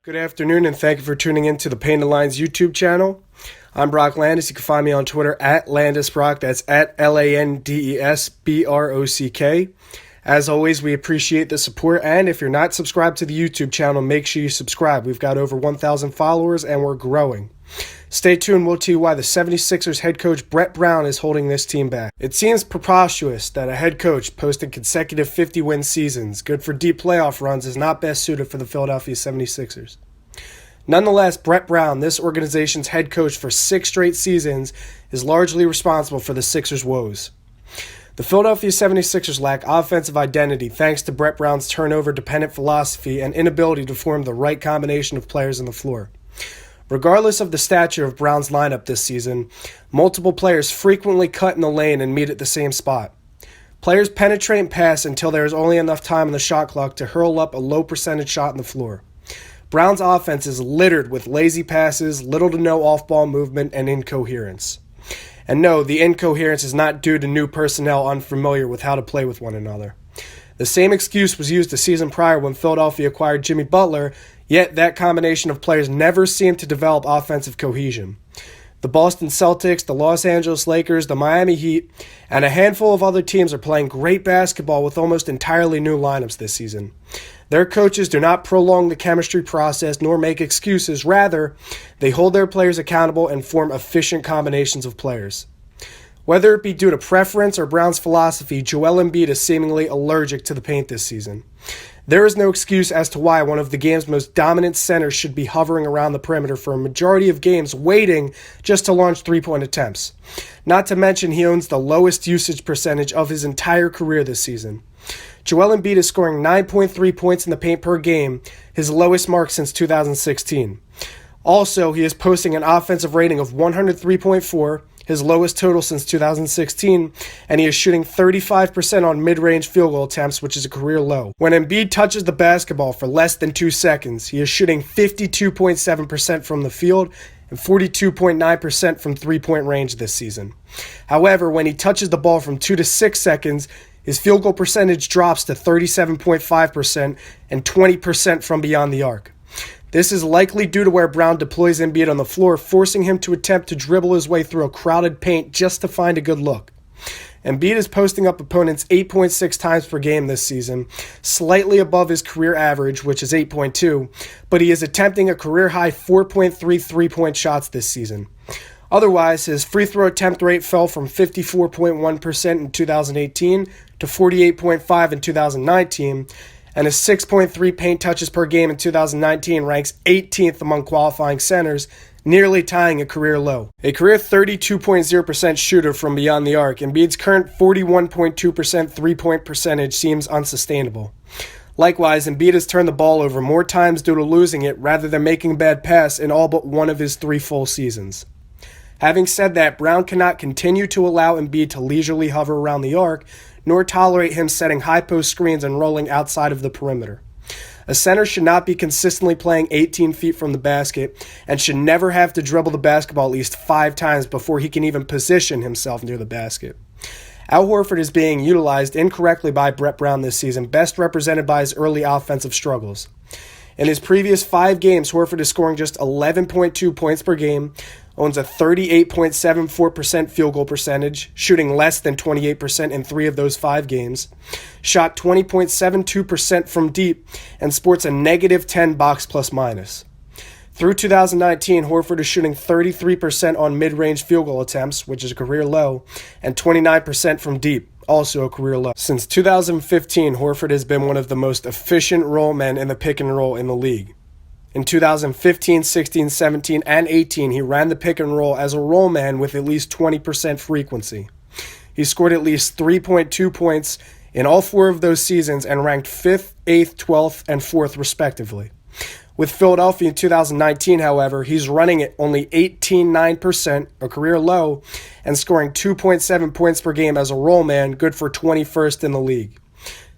Good afternoon, and thank you for tuning in to the Painted Lines YouTube channel. I'm Brock Landis. You can find me on Twitter at LandisBrock. That's at LandesBrock. As always, we appreciate the support, and if you're not subscribed to the YouTube channel, make sure you subscribe. We've got over 1,000 followers, and we're growing. Stay tuned, we'll tell you why the 76ers head coach Brett Brown is holding this team back. It seems preposterous that a head coach posting consecutive 50-win seasons, good for deep playoff runs, is not best suited for the Philadelphia 76ers. Nonetheless, Brett Brown, this organization's head coach for 6 straight seasons, is largely responsible for the Sixers' woes. The Philadelphia 76ers lack offensive identity thanks to Brett Brown's turnover-dependent philosophy and inability to form the right combination of players on the floor. Regardless of the stature of Brown's lineup this season, multiple players frequently cut in the lane and meet at the same spot. Players penetrate and pass until there is only enough time on the shot clock to hurl up a low-percentage shot on the floor. Brown's offense is littered with lazy passes, little to no off-ball movement, and incoherence. And no, the incoherence is not due to new personnel unfamiliar with how to play with one another. The same excuse was used the season prior when Philadelphia acquired Jimmy Butler, yet that combination of players never seemed to develop offensive cohesion. The Boston Celtics, the Los Angeles Lakers, the Miami Heat, and a handful of other teams are playing great basketball with almost entirely new lineups this season. Their coaches do not prolong the chemistry process nor make excuses. Rather, they hold their players accountable and form efficient combinations of players. Whether it be due to preference or Brown's philosophy, Joel Embiid is seemingly allergic to the paint this season. There is no excuse as to why one of the game's most dominant centers should be hovering around the perimeter for a majority of games, waiting just to launch three-point attempts. Not to mention he owns the lowest usage percentage of his entire career this season. Joel Embiid is scoring 9.3 points in the paint per game, his lowest mark since 2016. Also, he is posting an offensive rating of 103.4, his lowest total since 2016, and he is shooting 35% on mid-range field goal attempts, which is a career low. When Embiid touches the basketball for less than 2 seconds, he is shooting 52.7% from the field and 42.9% from three-point range this season. However, when he touches the ball from 2 to 6 seconds, his field goal percentage drops to 37.5% and 20% from beyond the arc. This is likely due to where Brown deploys Embiid on the floor, forcing him to attempt to dribble his way through a crowded paint just to find a good look. Embiid is posting up opponents 8.6 times per game this season, slightly above his career average, which is 8.2, but he is attempting a career-high 4.3 three-point shots this season. Otherwise, his free throw attempt rate fell from 54.1% in 2018 to 48.5% in 2019, and his 6.3 paint touches per game in 2019 ranks 18th among qualifying centers, nearly tying a career low. A career 32.0% shooter from beyond the arc, Embiid's current 41.2% three-point percentage seems unsustainable. Likewise, Embiid has turned the ball over more times due to losing it rather than making a bad pass in all but one of his 3 full seasons. Having said that, Brown cannot continue to allow Embiid to leisurely hover around the arc, nor tolerate him setting high-post screens and rolling outside of the perimeter. A center should not be consistently playing 18 feet from the basket and should never have to dribble the basketball at least 5 times before he can even position himself near the basket. Al Horford is being utilized incorrectly by Brett Brown this season, best represented by his early offensive struggles. In his previous 5 games, Horford is scoring just 11.2 points per game, owns a 38.74% field goal percentage, shooting less than 28% in 3 of those 5 games, shot 20.72% from deep, and sports a negative 10 box plus minus. Through 2019, Horford is shooting 33% on mid-range field goal attempts, which is a career low, and 29% from deep, also a career low. Since 2015, Horford has been one of the most efficient roll men in the pick and roll in the league. In 2015, 16, 17, and 18, he ran the pick and roll as a roll man with at least 20% frequency. He scored at least 3.2 points in all 4 of those seasons and ranked 5th, 8th, 12th, and 4th respectively. With Philadelphia in 2019, however, he's running at only 18.9%, a career low, and scoring 2.7 points per game as a roll man, good for 21st in the league.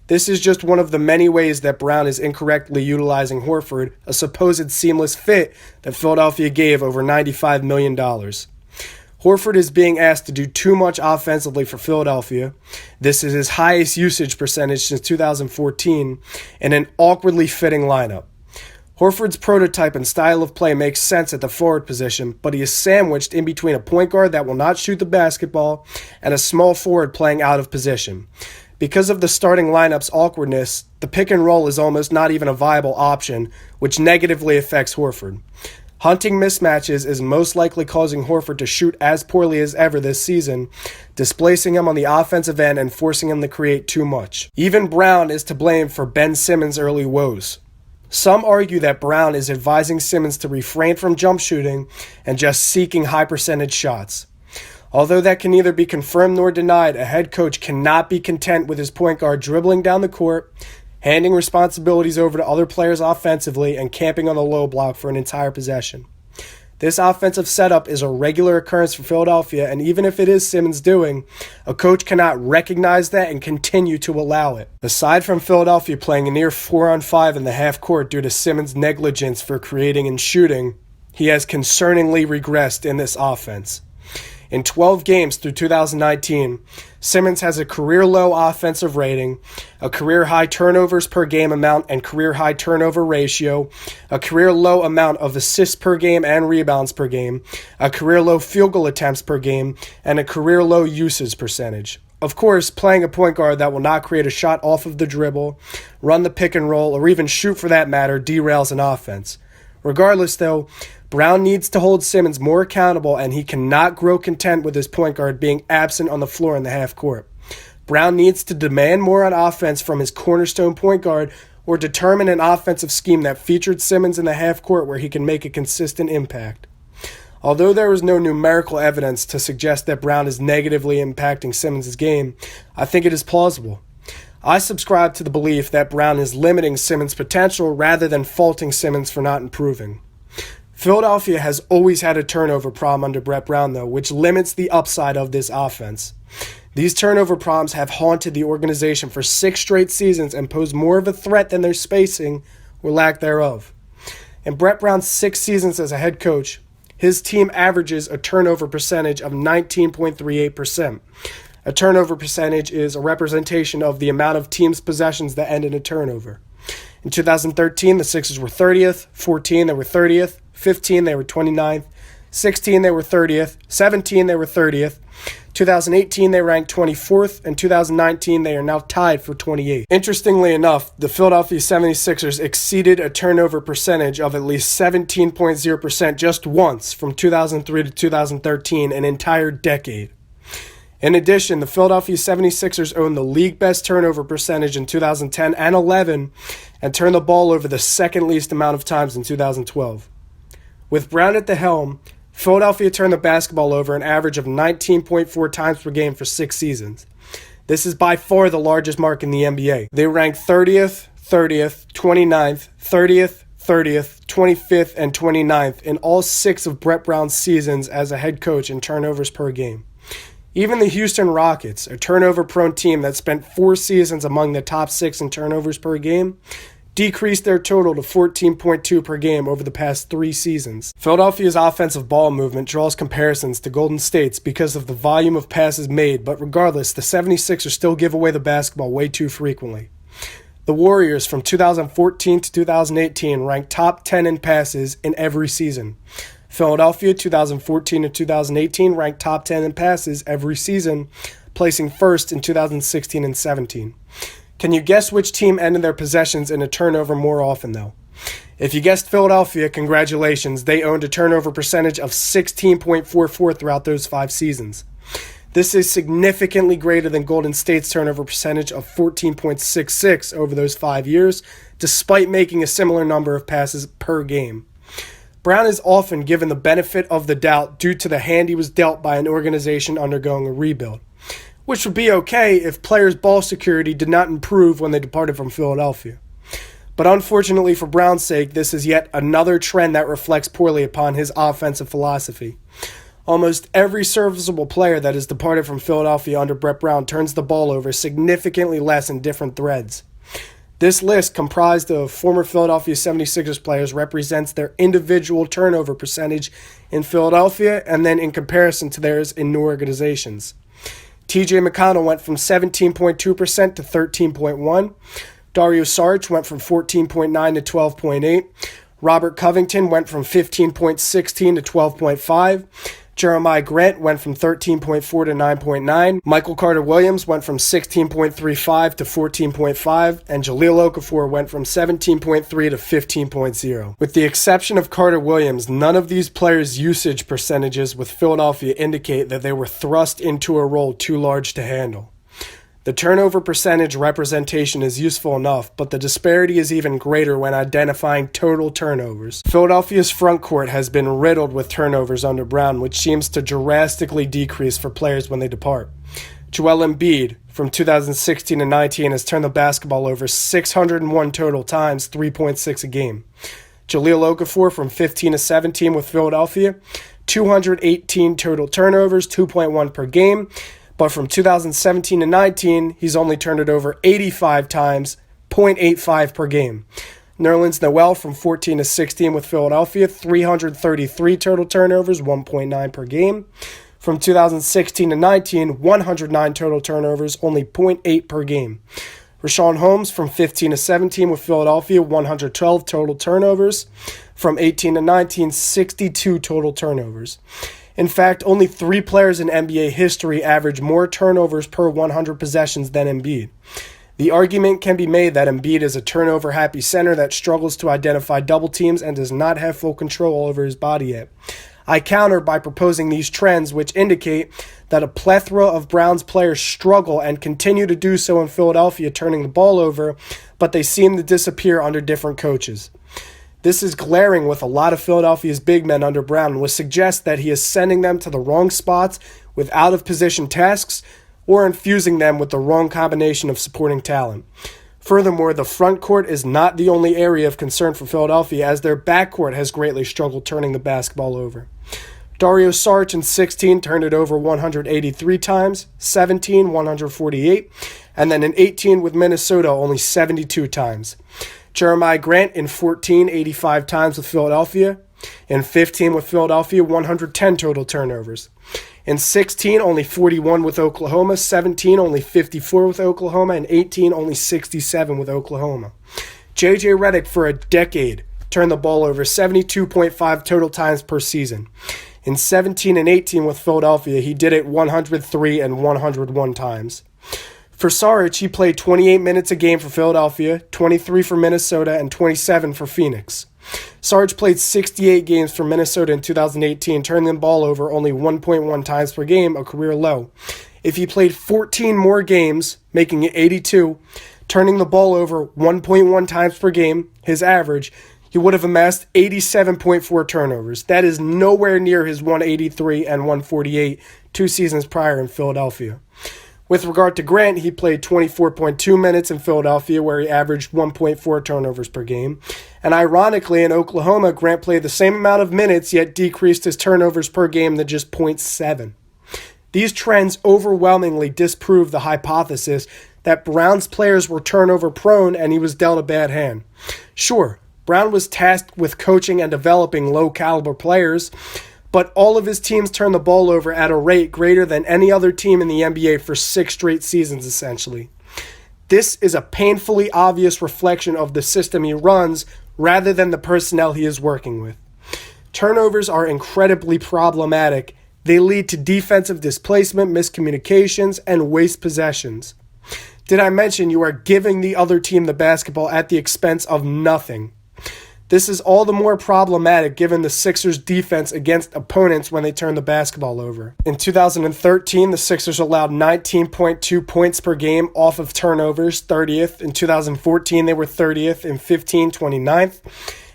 This is just one of the many ways that Brown is incorrectly utilizing Horford, a supposed seamless fit that Philadelphia gave over $95 million. Horford is being asked to do too much offensively for Philadelphia. This is his highest usage percentage since 2014 in an awkwardly fitting lineup. Horford's prototype and style of play makes sense at the forward position, but he is sandwiched in between a point guard that will not shoot the basketball and a small forward playing out of position. Because of the starting lineup's awkwardness, the pick and roll is almost not even a viable option, which negatively affects Horford. Hunting mismatches is most likely causing Horford to shoot as poorly as ever this season, displacing him on the offensive end and forcing him to create too much. Even Brown is to blame for Ben Simmons' early woes. Some argue that Brown is advising Simmons to refrain from jump shooting and just seeking high percentage shots. Although that can neither be confirmed nor denied, a head coach cannot be content with his point guard dribbling down the court, handing responsibilities over to other players offensively, and camping on the low block for an entire possession. This offensive setup is a regular occurrence for Philadelphia, and even if it is Simmons' doing, a coach cannot recognize that and continue to allow it. Aside from Philadelphia playing a near 4-on-5 in the half court due to Simmons' negligence for creating and shooting, he has concerningly regressed in this offense. In 12 games through 2019, Simmons has a career-low offensive rating, a career-high turnovers per game amount and career-high turnover ratio, a career-low amount of assists per game and rebounds per game, a career-low field goal attempts per game, and a career-low usage percentage. Of course, playing a point guard that will not create a shot off of the dribble, run the pick and roll, or even shoot for that matter derails an offense. Regardless, though, Brown needs to hold Simmons more accountable, and he cannot grow content with his point guard being absent on the floor in the half court. Brown needs to demand more on offense from his cornerstone point guard or determine an offensive scheme that featured Simmons in the half court where he can make a consistent impact. Although there is no numerical evidence to suggest that Brown is negatively impacting Simmons' game, I think it is plausible. I subscribe to the belief that Brown is limiting Simmons' potential rather than faulting Simmons for not improving. Philadelphia has always had a turnover problem under Brett Brown, though, which limits the upside of this offense. These turnover problems have haunted the organization for 6 straight seasons and pose more of a threat than their spacing or lack thereof. In Brett Brown's 6 seasons as a head coach, his team averages a turnover percentage of 19.38%. A turnover percentage is a representation of the amount of teams' possessions that end in a turnover. In 2013, the Sixers were 30th, 14, they were 30th, 15, they were 29th, 16, they were 30th, 17, they were 30th, 2018, they ranked 24th, and 2019, they are now tied for 28th. Interestingly enough, the Philadelphia 76ers exceeded a turnover percentage of at least 17.0% just once from 2003 to 2013, an entire decade. In addition, the Philadelphia 76ers owned the league best turnover percentage in 2010 and 11 and turned the ball over the second least amount of times in 2012. With Brown at the helm, Philadelphia turned the basketball over an average of 19.4 times per game for 6 seasons. This is by far the largest mark in the NBA. They ranked 30th, 29th, 30th, 25th, and 29th in all 6 of Brett Brown's seasons as a head coach in turnovers per game. Even the Houston Rockets, a turnover-prone team that spent 4 seasons among the top 6 in turnovers per game, decreased their total to 14.2 per game over the past 3 seasons. Philadelphia's offensive ball movement draws comparisons to Golden State's because of the volume of passes made, but regardless, the 76ers still give away the basketball way too frequently. The Warriors from 2014 to 2018 ranked top 10 in passes in every season. Philadelphia 2014 to 2018 ranked top 10 in passes every season, placing first in 2016 and 17. Can you guess which team ended their possessions in a turnover more often, though? If you guessed Philadelphia, congratulations, they owned a turnover percentage of 16.44 throughout those 5 seasons. This is significantly greater than Golden State's turnover percentage of 14.66 over those 5 years, despite making a similar number of passes per game. Brown is often given the benefit of the doubt due to the hand he was dealt by an organization undergoing a rebuild, which would be okay if players' ball security did not improve when they departed from Philadelphia. But unfortunately for Brown's sake, this is yet another trend that reflects poorly upon his offensive philosophy. Almost every serviceable player that has departed from Philadelphia under Brett Brown turns the ball over significantly less in different threads. This list, comprised of former Philadelphia 76ers players, represents their individual turnover percentage in Philadelphia and then in comparison to theirs in new organizations. T.J. McConnell went from 17.2% to 13.1%. Dario Saric went from 14.9% to 12.8%. Robert Covington went from 15.16 to 12.5. Jeremiah Grant went from 13.4 to 9.9. Michael Carter-Williams went from 16.35 to 14.5. And Jahlil Okafor went from 17.3 to 15.0. With the exception of Carter-Williams, none of these players' usage percentages with Philadelphia indicate that they were thrust into a role too large to handle. The turnover percentage representation is useful enough, but the disparity is even greater when identifying total turnovers. Philadelphia's front court has been riddled with turnovers under Brown, which seems to drastically decrease for players when they depart. Joel Embiid, from 2016 to 19, has turned the basketball over 601 total times, 3.6 a game. Jahlil Okafor, from 15 to 17 with Philadelphia, 218 total turnovers, 2.1 per game. But from 2017 to 19, he's only turned it over 85 times, 0.85 per game. Nerlens Noel from 14 to 16 with Philadelphia, 333 total turnovers, 1.9 per game. From 2016 to 19, 109 total turnovers, only 0.8 per game. Richaun Holmes from 15 to 17 with Philadelphia, 112 total turnovers. From 18 to 19, 62 total turnovers. In fact, only 3 players in NBA history average more turnovers per 100 possessions than Embiid. The argument can be made that Embiid is a turnover-happy center that struggles to identify double teams and does not have full control over his body yet. I counter by proposing these trends, which indicate that a plethora of Browns players struggle and continue to do so in Philadelphia, turning the ball over, but they seem to disappear under different coaches. This is glaring with a lot of Philadelphia's big men under Brown, which suggests that he is sending them to the wrong spots with out-of-position tasks or infusing them with the wrong combination of supporting talent. Furthermore, the front court is not the only area of concern for Philadelphia, as their backcourt has greatly struggled turning the basketball over. Dario Saric in 16 turned it over 183 times, 17, 148, and then in 18 with Minnesota only 72 times. Jeremiah Grant in 14, 85 times with Philadelphia. In 15 with Philadelphia, 110 total turnovers. In 16, only 41 with Oklahoma. 17, only 54 with Oklahoma. And 18, only 67 with Oklahoma. J.J. Redick for a decade turned the ball over 72.5 total times per season. In 17 and 18 with Philadelphia, he did it 103 and 101 times. For Saric, he played 28 minutes a game for Philadelphia, 23 for Minnesota, and 27 for Phoenix. Saric played 68 games for Minnesota in 2018, turning the ball over only 1.1 times per game, a career low. If he played 14 more games, making it 82, turning the ball over 1.1 times per game, his average, he would have amassed 87.4 turnovers. That is nowhere near his 183 and 148 2 seasons prior in Philadelphia. With regard to Grant, he played 24.2 minutes in Philadelphia, where he averaged 1.4 turnovers per game. And ironically, in Oklahoma, Grant played the same amount of minutes, yet decreased his turnovers per game to just 0.7. These trends overwhelmingly disprove the hypothesis that Brown's players were turnover prone and he was dealt a bad hand. Sure, Brown was tasked with coaching and developing low-caliber players, but all of his teams turned the ball over at a rate greater than any other team in the NBA for 6 straight seasons, essentially. This is a painfully obvious reflection of the system he runs rather than the personnel he is working with. Turnovers are incredibly problematic. They lead to defensive displacement, miscommunications, and waste possessions. Did I mention you are giving the other team the basketball at the expense of nothing? This is all the more problematic given the Sixers' defense against opponents when they turn the basketball over. In 2013, the Sixers allowed 19.2 points per game off of turnovers, 30th. In 2014, they were 30th. In 15, 29th.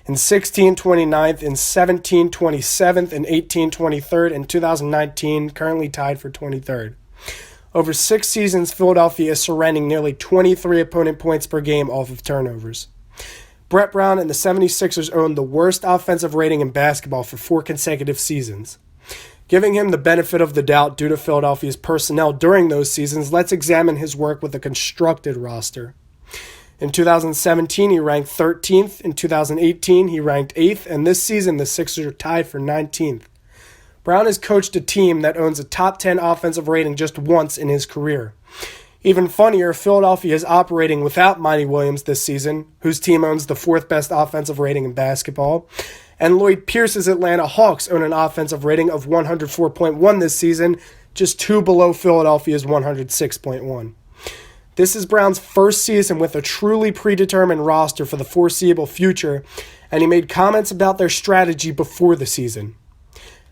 In 16, 29th. In 17, 27th. In 18, 23rd. In 2019, currently tied for 23rd. Over 6 seasons, Philadelphia is surrendering nearly 23 opponent points per game off of turnovers. Brett Brown and the 76ers owned the worst offensive rating in basketball for 4 consecutive seasons. Giving him the benefit of the doubt due to Philadelphia's personnel during those seasons, let's examine his work with a constructed roster. In 2017, he ranked 13th. In 2018, he ranked 8th. And this season, the Sixers are tied for 19th. Brown has coached a team that owns a top 10 offensive rating just once in his career. Even funnier, Philadelphia is operating without Monty Williams this season, whose team owns the fourth best offensive rating in basketball. And Lloyd Pierce's Atlanta Hawks own an offensive rating of 104.1 this season, just 2 below Philadelphia's 106.1. This is Brown's first season with a truly predetermined roster for the foreseeable future, and he made comments about their strategy before the season.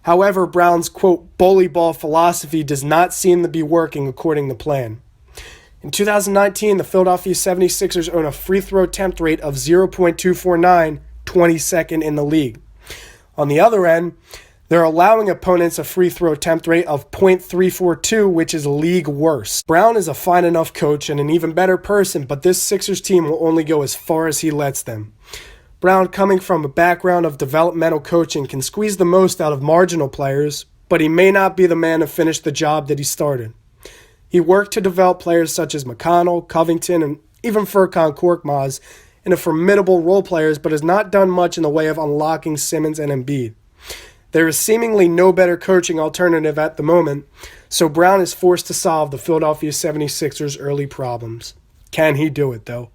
However, Brown's, quote, bully ball philosophy does not seem to be working according to plan. In 2019, the Philadelphia 76ers own a free throw attempt rate of 0.249, 22nd in the league. On the other end, they're allowing opponents a free throw attempt rate of 0.342, which is league worst. Brown is a fine enough coach and an even better person, but this Sixers team will only go as far as he lets them. Brown, coming from a background of developmental coaching, can squeeze the most out of marginal players, but he may not be the man to finish the job that he started. He worked to develop players such as McConnell, Covington, and even Furkan Korkmaz into formidable role players, but has not done much in the way of unlocking Simmons and Embiid. There is seemingly no better coaching alternative at the moment, so Brown is forced to solve the Philadelphia 76ers' early problems. Can he do it, though?